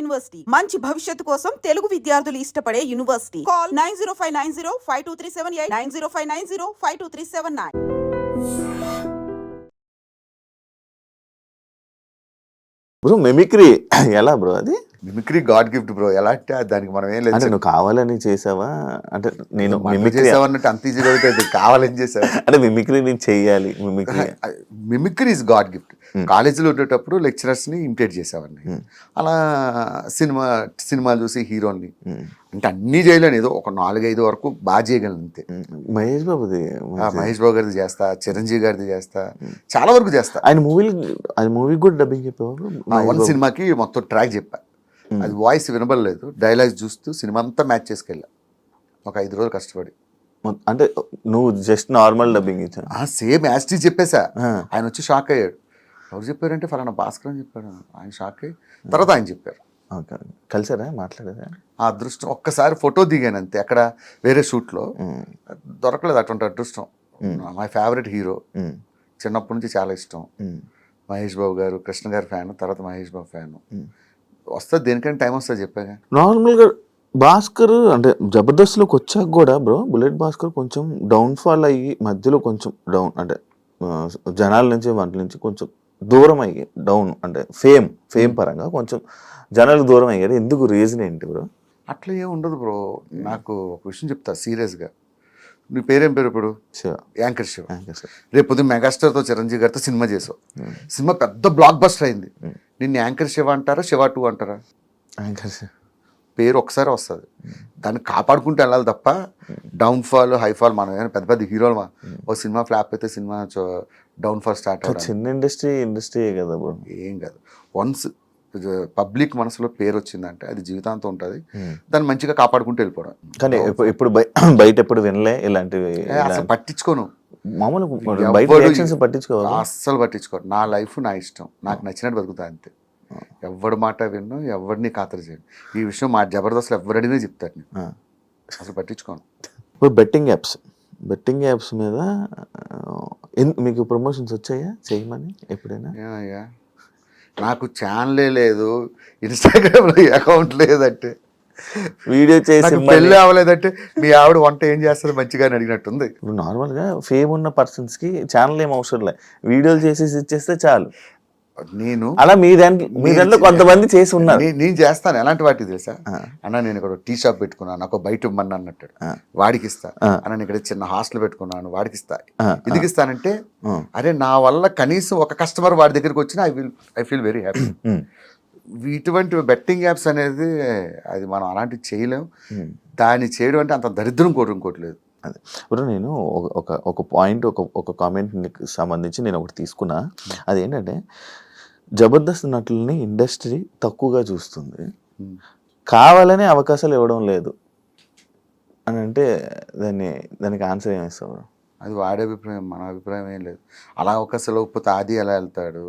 University మంచి భవిష్యత్తు కోసం తెలుగు విద్యార్థులు ఇష్టపడే యూనివర్సిటీ. కాల్ 9059052378 9059052379. బ్రో మిమిక్రీ ఎలా బ్రో అది? Mimicry God gift bro. ఎలా అంటే దానికి మనం ఏం లేదు. అంటే నువ్వు కావాలని చేసావా? అంటే నేను మిమిక్రీ చేసావన్నట్టు అంత ఈజీగా అవుతుంది. కావాలని చేసావా అంటే మిమిక్రీ నేను చెయ్యాలి. Mimicry is God gift. కాలేజీలో ఉండేటప్పుడు లెక్చరర్స్ ని ఇమిటేట్ చేసేవాడిని. అలా సినిమాలు చూసి హీరోని అంటే అన్నీ చేయలేను, ఏదో ఒక 4-5 వరకు బాగా చేయగలను అంతే. మహేష్ బాబుది గారిది చేస్తా, చిరంజీవి గారిది చేస్తా, చాలా వరకు చేస్తా. ఆయన మూవీ కూడా డబ్బింగ్ చెప్పేవారు. వన్ సినిమాకి మొత్తం ట్రాక్ చెప్పా, అది వాయిస్ వినబడలేదు, డైలాగ్స్ చూస్తూ సినిమా అంతా మ్యాచ్ చేసుకెళ్ళా ఒక 5 రోజులు కష్టపడి. అంటే నువ్వు జస్ట్ నార్మల్ డబ్బింగ్ ఇచ్చా? సేమ్ యాస్టీ చెప్పేసా. ఆయన వచ్చి షాక్ అయ్యాడు. ఎవరు చెప్పారంటే ఫలానా భాస్కర్ అని చెప్పాడు. ఆయన షాక్ అయ్యి తర్వాత ఆయన చెప్పారు. కలిసారా, మాట్లాడారా? ఆ అదృష్టం ఒక్కసారి ఫోటో దిగాను అంతే, అక్కడ వేరే షూట్లో దొరకలేదు అటువంటి అదృష్టం. మై ఫేవరెట్ హీరో, చిన్నప్పటి నుంచి చాలా ఇష్టం. మహేష్ బాబు గారు, కృష్ణ గారి ఫ్యాన్, తర్వాత మహేష్ బాబు ఫ్యాన్. వస్తుంది దేనికైనా టైం వస్తుంది చెప్పాగా. నార్మల్గా భాస్కర్ అంటే జబర్దస్త్లోకి వచ్చాక కూడా బ్రో బుల్లెట్ భాస్కర్ కొంచెం డౌన్ఫాల్ అయ్యి మధ్యలో కొంచెం డౌన్ అంటే జనాల నుంచి వాటి నుంచి కొంచెం దూరం అయ్యి డౌన్ అంటే ఫేమ్ పరంగా కొంచెం జనాలకు దూరం అయ్యారు. ఎందుకు, రీజన్ ఏంటి బ్రో? అట్లా ఏం ఉండదు బ్రో. నాకు ఒక విషయం చెప్తా సీరియస్గా. నీ పేరేం పేరు ఇప్పుడు? యాంకర్ శివ. రేపు పొద్దున్న మెగాస్టార్తో చిరంజీవి గారితో సినిమా చేసావు. సినిమా పెద్ద బ్లాక్ బస్టర్ అయింది. నిన్ను యాంకర్ శివ అంటారా, శివ 2 అంటారా? యాంకర్ శివ పేరు ఒకసారి వస్తుంది, దాన్ని కాపాడుకుంటూ వెళ్ళాలి తప్ప డౌన్ఫాల్ హైఫాల్ మనం ఏమైనా పెద్ద పెద్ద హీరోలు ఒక సినిమా ఫ్లాప్ అయితే సినిమా డౌన్ఫాల్ స్టార్ట్ అవుతుంది. చిన్న ఇండస్ట్రీ కదా బ్రో. ఏం కాదు, వన్స్ పబ్లిక్ మనసులో పేరు వచ్చిందంటే అది జీవితాంతం ఉంటుంది. దాన్ని మంచిగా కాపాడుకుంటూ వెళ్ళిపోవడం. కానీ ఇప్పుడు బయట ఎప్పుడు వినలే ఇలాంటివి, అసలు పట్టించుకోను. మామూలు పట్టించుకోవాలి, అస్సలు పట్టించుకోను. నా లైఫ్ నా ఇష్టం, నాకు నచ్చినట్టు బతుకుతా అంతే. ఎవరి మాట విన్ను, ఎవరిని ఖాతరు చేయను. ఈ విషయం మా జబర్దస్త్లో ఎవరడినే చెప్తారు, నేను అసలు పట్టించుకోను. ఇప్పుడు బెట్టింగ్ యాప్స్ మీద మీకు ప్రమోషన్స్ వచ్చాయా చేయమని ఎప్పుడైనా? నాకు ఛానలే లేదు, ఇన్స్టాగ్రామ్లో అకౌంట్ లేదంటే, వీడియో చేసి పెళ్ళి అవ్వలేదంటే మీ ఆవిడ వంట ఏం చేస్తుంది మంచిగా అని అడిగినట్టుంది. ఇప్పుడు నార్మల్గా ఫేమ్ ఉన్న పర్సన్స్కి ఛానల్ ఏం అవసరం లేదు, వీడియోలు చేసేసి ఇచ్చేస్తే చాలు. నేను అలా మీ దాంట్లో కొంతమంది చేసి ఉన్నారు. నేను చేస్తాను. ఎలాంటి వాటికి తెలుసా అన్న, నేను ఇక్కడ టీ షాప్ పెట్టుకున్నాను, నాకు బయట ఇవ్వమని అన్నట్టు వాడికి ఇస్తా. అన్న నేను ఇక్కడ చిన్న హాస్టల్ పెట్టుకున్నాను, వాడికి ఇస్తా. ఎందుకు ఇస్తానంటే, అరే నా వల్ల కనీసం ఒక కస్టమర్ వాడి దగ్గరికి వచ్చినా ఐ ఫీల్ వెరీ హ్యాపీ. ఇటువంటి బెట్టింగ్ యాప్స్ అనేది అది మనం అలాంటివి చేయలేం. దాన్ని చేయడం అంటే అంత దరిద్రం ఇంకోట్లేదు. అదే ఇప్పుడు నేను ఒక పాయింట్ ఒక కామెంట్కి సంబంధించి నేను ఒకటి తీసుకున్నా. అదేంటంటే జబర్దస్త్ నటులని ఇండస్ట్రీ తక్కువగా చూస్తుంది, కావాలనే అవకాశాలు ఇవ్వడం లేదు అని అంటే దానికి ఆన్సర్ ఏమి ఇస్తావు? అది వాడే అభిప్రాయం, మన అభిప్రాయం ఏం లేదు. అలా అవకాశాలు ఇవ్వకపోతే ఆది ఎలా వెళ్తాడు,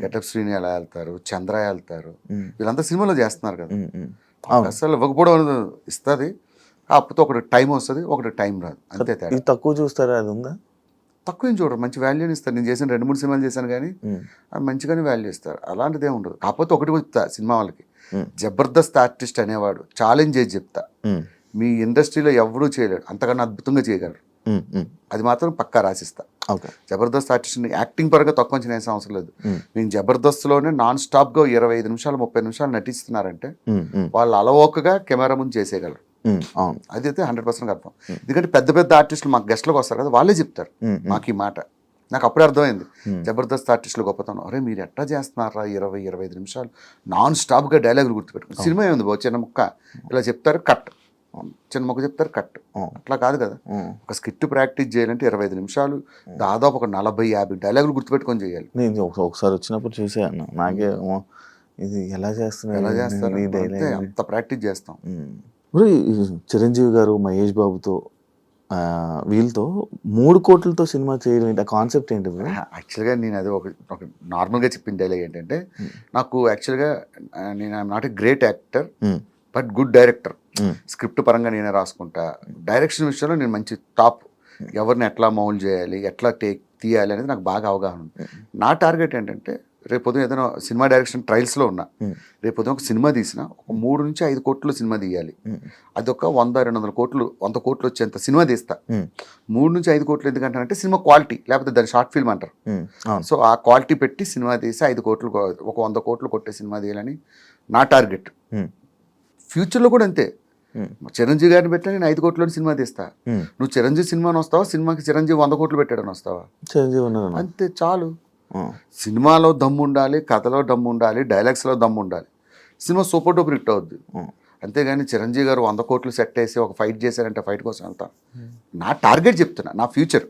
గెటప్ శ్రీని ఎలా వెళ్తారు, చంద్ర వెళ్తారు, వీళ్ళంతా సినిమాలో చేస్తున్నారు కదా. అవకాశాలు ఇవ్వకపోవడం ఇస్తుంది, కాకపోతే ఒకటి టైం వస్తుంది, ఒకటి టైం రాదు, అంతే తేడా. తక్కువ చూస్తారా? అది ఉందా? తక్కువ ఏం చూడరు, మంచి వాల్యూని ఇస్తారు. నేను చేసిన 2-3 సినిమాలు చేశాను కానీ అది మంచిగానే వాల్యూ ఇస్తారు, అలాంటిదే ఉండదు. కాకపోతే ఒకటి చెప్తా సినిమా వాళ్ళకి, జబర్దస్త్ ఆర్టిస్ట్ అనేవాడు ఛాలెంజ్ చేసి చెప్తా, మీ ఇండస్ట్రీలో ఎవరూ చేయలేడు, అంతకన్నా అద్భుతంగా చేయగలరు. అది మాత్రం పక్కా రాసిస్తా. జబర్దస్త్ ఆర్టిస్ట్ని యాక్టింగ్ పరంగా తక్కువ అంచనా వేసే అవసరం లేదు. నేను జబర్దస్త్లోనే నాన్ స్టాప్గా 25 నిమిషాలు 30 నిమిషాలు నటిస్తున్నారంటే వాళ్ళు అలవోకగా కెమెరా ముందు చేసేయగలరు. అది అయితే 100% అర్థం. ఎందుకంటే పెద్ద పెద్ద ఆర్టిస్టులు మాకు గెస్ట్లకు వస్తారు కదా, వాళ్ళే చెప్తారు మాకు ఈ మాట. నాకు అప్పుడే అర్థమైంది జబర్దస్త్ ఆర్టిస్టులు గొప్పతనం. అరే మీరు ఎట్లా చేస్తున్నారా 20-25 నిమిషాలు నాన్ స్టాప్గా డైలాగులు గుర్తుపెట్టుకుని. సినిమా ఏముంది బాబు, చిన్న ముక్క ఇలా చెప్తారు కట్, చిన్న మొక్క చెప్తారు కట్, అట్లా కాదు కదా. ఒక స్కిట్ ప్రాక్టీస్ చేయాలంటే 25 నిమిషాలు దాదాపు ఒక 40-50 డైలాగులు గుర్తుపెట్టుకొని చేయాలి. నేను ఒకసారి వచ్చినప్పుడు చూసాను, నాకే ఇది ఎలా చేస్తారు అంత ప్రాక్టీస్ చేస్తాం. చిరంజీవి గారు మహేష్ బాబుతో వీళ్ళతో 3 కోట్లతో సినిమా చేయడం ఏంటి, ఆ కాన్సెప్ట్ ఏంటి? యాక్చువల్గా నేను అది ఒక నార్మల్గా చెప్పిన డైలాగ్ ఏంటంటే, నాకు యాక్చువల్గా నేను I'm not a great actor but good director. Script పరంగా నేనే రాసుకుంటా, డైరెక్షన్ విషయంలో నేను మంచి టాప్. ఎవరిని ఎట్లా మౌల్డ్ చేయాలి, ఎట్లా తీయాలి అనేది నాకు బాగా అవగాహన ఉంది. నా టార్గెట్ ఏంటంటే రేపు పొద్దున ఏదైనా సినిమా డైరెక్షన్ ట్రయల్స్లో ఉన్నా, రేపు పొద్దున ఒక సినిమా తీసినా ఒక 3 నుంచి 5 కోట్లు సినిమా తీయాలి. అదొక 100-200 కోట్లు 100 కోట్లు వచ్చేంత సినిమా తీస్తా. 3 నుంచి 5 కోట్లు ఎందుకంటారంటే సినిమా క్వాలిటీ, లేకపోతే దాన్ని షార్ట్ ఫిల్మ్ అంటారు. సో ఆ క్వాలిటీ పెట్టి సినిమా తీసి 5 కోట్లు ఒక 100 కోట్లు కొట్టే సినిమా తీయాలని నా టార్గెట్. ఫ్యూచర్లో కూడా అంతే. చిరంజీవి గారిని పెట్టా నేను 5 కోట్లని సినిమా తీస్తా. నువ్వు చిరంజీవి సినిమాని వస్తావా, సినిమాకి చిరంజీవి 100 కోట్లు పెట్టాడని వస్తావా? చిరంజీవి ఉన్నాడు. అంతే చాలు. సినిమాలో దమ్ము ఉండాలి, కథలో దమ్ము ఉండాలి, డైలాగ్స్లో దమ్ము ఉండాలి. సినిమా సూపర్ డూపర్ హిట్ అవుద్ది. అంతేగాని చిరంజీవి గారు 100 కోట్లు సెట్ వేసి ఒక ఫైట్ చేశారంటే ఫైట్ కోసం వెళ్తాను. నా టార్గెట్ చెప్తున్నా, నా ఫ్యూచర్.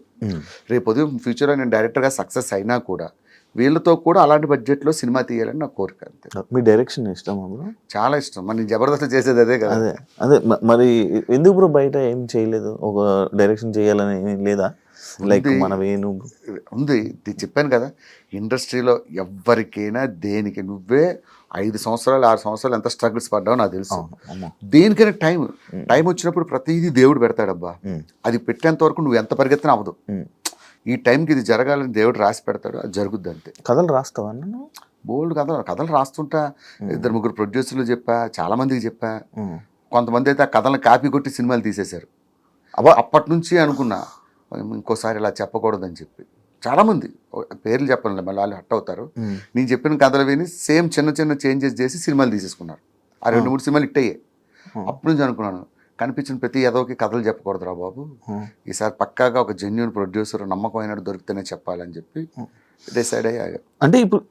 రేపు ఉదయం ఫ్యూచర్లో నేను డైరెక్టర్గా సక్సెస్ అయినా కూడా వీళ్ళతో కూడా అలాంటి బడ్జెట్లో సినిమా తీయాలని నా కోరిక. అంతే. మీ డైరెక్షన్ ఇష్టం బ్రో? చాలా ఇష్టం. మరి నేను జబర్దస్త్ చేసేది అదే కదా. అదే మరి ఎందుకు బ్రో బయట ఏం చేయలేదు? ఒక డైరెక్షన్ చేయాలని ఏం లేదా? లైక్ మన వేణు ఉంది. చెప్పాను కదా, ఇండస్ట్రీలో ఎవరికైనా దేనికి నువ్వే 5 సంవత్సరాలు 6 సంవత్సరాలు ఎంత స్ట్రగుల్స్ పడ్డావో నాకు తెలుసు. దేనికైనా టైం వచ్చినప్పుడు ప్రతిదీ దేవుడు పెడతాడబ్బా. అది పెట్టేంత వరకు నువ్వు ఎంత పరిగెత్తినా అవ్వదు. ఈ టైంకి ఇది జరగాలని దేవుడు రాసి పెడతాడు, అది జరుగుద్ది అంతే. కథలు రాస్తావా? బోల్డ్ కథలు రాస్తుంటా. 2-3 ప్రొడ్యూసర్లు చెప్పా, చాలా మందికి చెప్పా. కొంతమంది అయితే ఆ కథలను కాపీ కొట్టి సినిమాలు తీసేశారు. అప్పటి నుంచి అనుకున్నా ఇంకోసారి ఇలా చెప్పకూడదని చెప్పి. చాలామంది పేర్లు చెప్పాలి, మళ్ళీ వాళ్ళు హట్ అవుతారు. నేను చెప్పిన కథలు విని సేమ్ చిన్న చిన్న చేంజెస్ చేసి సినిమాలు తీసేసుకున్నారు. ఆ 2-3 సినిమాలు హిట్ అయ్యాయి. అప్పటి నుంచి అనుకున్నాను, కనిపించిన ప్రతి ఏదోకి కథలు చెప్పకూడదురా బాబు, ఈసారి పక్కాగా ఒక జెన్యూన్ ప్రొడ్యూసర్ నమ్మకమైన దొరికితేనే చెప్పాలని చెప్పి డిసైడ్ అయ్యాగా. అంటే ఇప్పుడు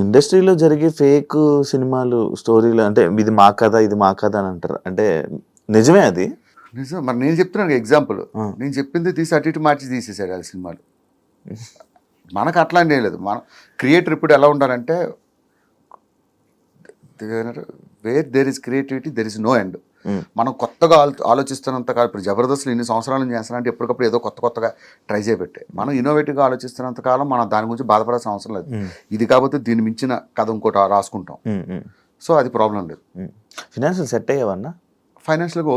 ఇండస్ట్రీలో జరిగే ఫేక్ సినిమాలు స్టోరీలు అంటే ఇది మా కథ ఇది మా కథ అని అంటారు, అంటే నిజమే అది? నిజం. మరి నేను చెప్తున్నాను ఎగ్జాంపుల్, నేను చెప్పింది తీసి అటు ఇటు మార్చి తీసేసాడు ఆ సినిమాలు. మనకు అట్లాంటి ఏం లేదు. మన క్రియేటర్ ఇప్పుడు ఎలా ఉండాలంటే where there is creativity there is no end. మనం కొత్తగా ఆలోచిస్తున్నంత కాలం, ఇప్పుడు జబర్దస్త్లు ఇన్ని సంవత్సరాల నుంచి చేస్తానంటే ఎప్పటికప్పుడు ఏదో కొత్తగా ట్రై చేయబెట్టే. మనం ఇన్నోవేటివ్గా ఆలోచిస్తున్నంత కాలం మనం దాని గురించి బాధపడాల్సిన అవసరం లేదు. ఇది కాకపోతే దీన్ని మించిన కథ ఇంకోటి రాసుకుంటాం. సో అది ప్రాబ్లం లేదు. ఫినాన్షియల్ సెట్ అయ్యేవన్నా? ఫైనాన్షియల్గా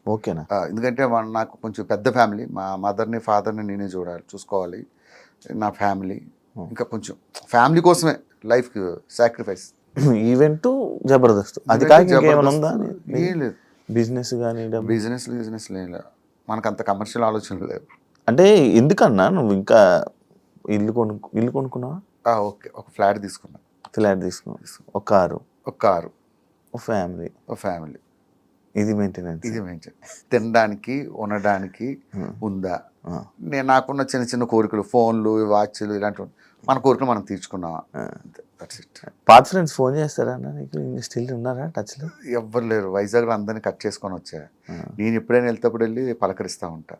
ఓకేనా? ఎందుకంటే నాకు కొంచెం పెద్ద ఫ్యామిలీ, మా మదర్ని ఫాదర్ని నేనే చూసుకోవాలి, నా ఫ్యామిలీ. ఇంకా కొంచెం ఫ్యామిలీ కోసమే లైఫ్ సాక్రిఫైస్. ఈవెంట్ జబర్దస్త్ అది కాక ఇంకేమైనా ఉందా? ఏం లేదు. బిజినెస్ కానీ బిజినెస్ లేదు, మనకు అంత కమర్షియల్ ఆలోచనలు లేవు. అంటే ఎందుకన్నా నువ్వు ఇంకా ఇల్లు కొనుక్కున్నావా? ఓకే, ఒక ఫ్లాట్ తీసుకున్నా. ఒక కారు, ఒక ఫ్యామిలీ. ఇది మెయింటెనెన్స్. తినడానికి ఉండడానికి ఉందా? నాకున్న చిన్న చిన్న కోరికలు, ఫోన్లు, వాచ్లు, ఇలాంటివి మన కోరికలు మనం తీర్చుకున్నావా? పాత ఫ్రెండ్స్ ఫోన్ చేస్తారా నీకు? స్టిల్ ఉన్నారా టచ్లో? ఎవ్వరు లేరు. వైజాగ్లో అందరినీ కట్ చేసుకొని వచ్చా. నేను ఎప్పుడైనా వెళ్తేప్పుడు వెళ్ళి పలకరిస్తూ ఉంటా.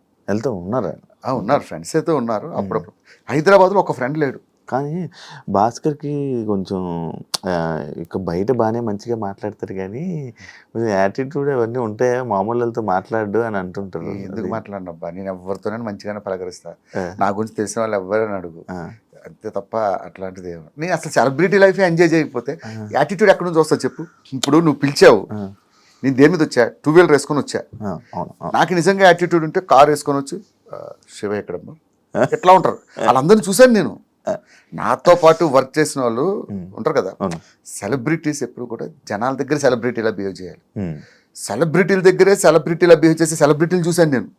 ఉన్నారా? ఉన్నారు, ఫ్రెండ్స్ అయితే ఉన్నారు. అప్పుడప్పుడు హైదరాబాద్లో ఒక ఫ్రెండ్ లేడు. కానీ భాస్కర్కి కొంచెం ఇక బయట బాగానే మంచిగా మాట్లాడతారు కానీ కొంచెం యాటిట్యూడ్ అవన్నీ ఉంటాయా? మామూలుతో మాట్లాడు అని అంటుంటారు. ఎందుకు మాట్లాడినబ్బా, నేను ఎవరితోనే మంచిగానే పలకరిస్తా. నా గురించి తెలిసిన వాళ్ళు ఎవరైనా అడుగు, అంతే తప్ప అట్లాంటిది ఏమో. నేను అసలు సెలబ్రిటీ లైఫ్ ఎంజాయ్ చేయకపోతే యాటిట్యూడ్ ఎక్కడి నుంచి వస్తా చెప్పు? ఇప్పుడు నువ్వు పిలిచావు, నేను దేని మీద వచ్చా? 2 వీలర్ వేసుకొని వచ్చా. నాకు నిజంగా యాటిట్యూడ్ ఉంటే కార్ వేసుకొని వచ్చి శివ ఎక్కడమ్మా ఎట్లా ఉంటారు వాళ్ళందరినీ చూశాను నేను. నాతో పాటు వర్క్ చేసిన వాళ్ళు ఉంటారు కదా, సెలబ్రిటీస్ ఎప్పుడు కూడా జనాల దగ్గర సెలబ్రిటీలా బిహేవ్ చేయాలి. సెలబ్రిటీల దగ్గరే సెలబ్రిటీలా బిహేవ్ చేసే సెలబ్రిటీలు చూశాను నేను.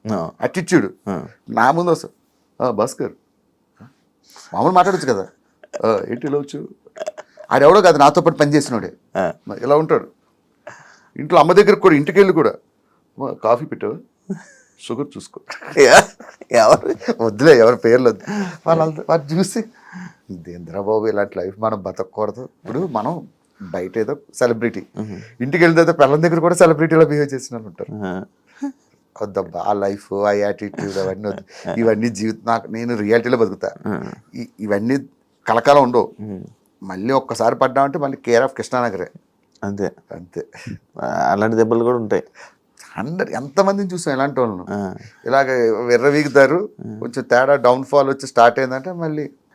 యాటిట్యూడ్ నా ముందు వస్తారు, భాస్కర్ మామూలు మాట్లాడచ్చు కదా, ఏంటి ఇలా వచ్చు? ఆడెవడో కాదు, నాతో పాటు పనిచేసినోడే ఇలా ఉంటాడు. ఇంట్లో అమ్మ దగ్గర కూడా, ఇంటికి వెళ్ళి కూడా కాఫీ పెట్టావు, షుగర్ చూసుకో, వద్దులే ఎవరి పేర్లు వద్దు. వాళ్ళు చూసి ఇంద్రబాబు ఇలాంటి లైఫ్ మనం బతకూడదు. ఇప్పుడు మనం బయట ఏదో సెలబ్రిటీ, ఇంటికి వెళ్తే పిల్లల దగ్గర కూడా సెలబ్రిటీలో బిహేవ్ చేసిన వాళ్ళు ఉంటారు. వద్దబ్బా ఆ లైఫ్, ఆ యాటిట్యూడ్ అవన్నీ వద్దు. ఇవన్నీ నాకు నేను రియాలిటీలో బతుకుతా. ఇవన్నీ కలకాలం ఉండవు. మళ్ళీ ఒక్కసారి పడ్డామంటే మళ్ళీ కేర్ ఆఫ్ కృష్ణానగరే. అంతే. అలాంటి దెబ్బలు కూడా ఉంటాయి. ఎంతమందిని చూసాం ఇలాంటి వాళ్ళను. ఇలాగ విర్రవీగుతారు, కొంచెం తేడా డౌన్ ఫాల్ వచ్చి స్టార్ట్ అయిందంటే మళ్ళీ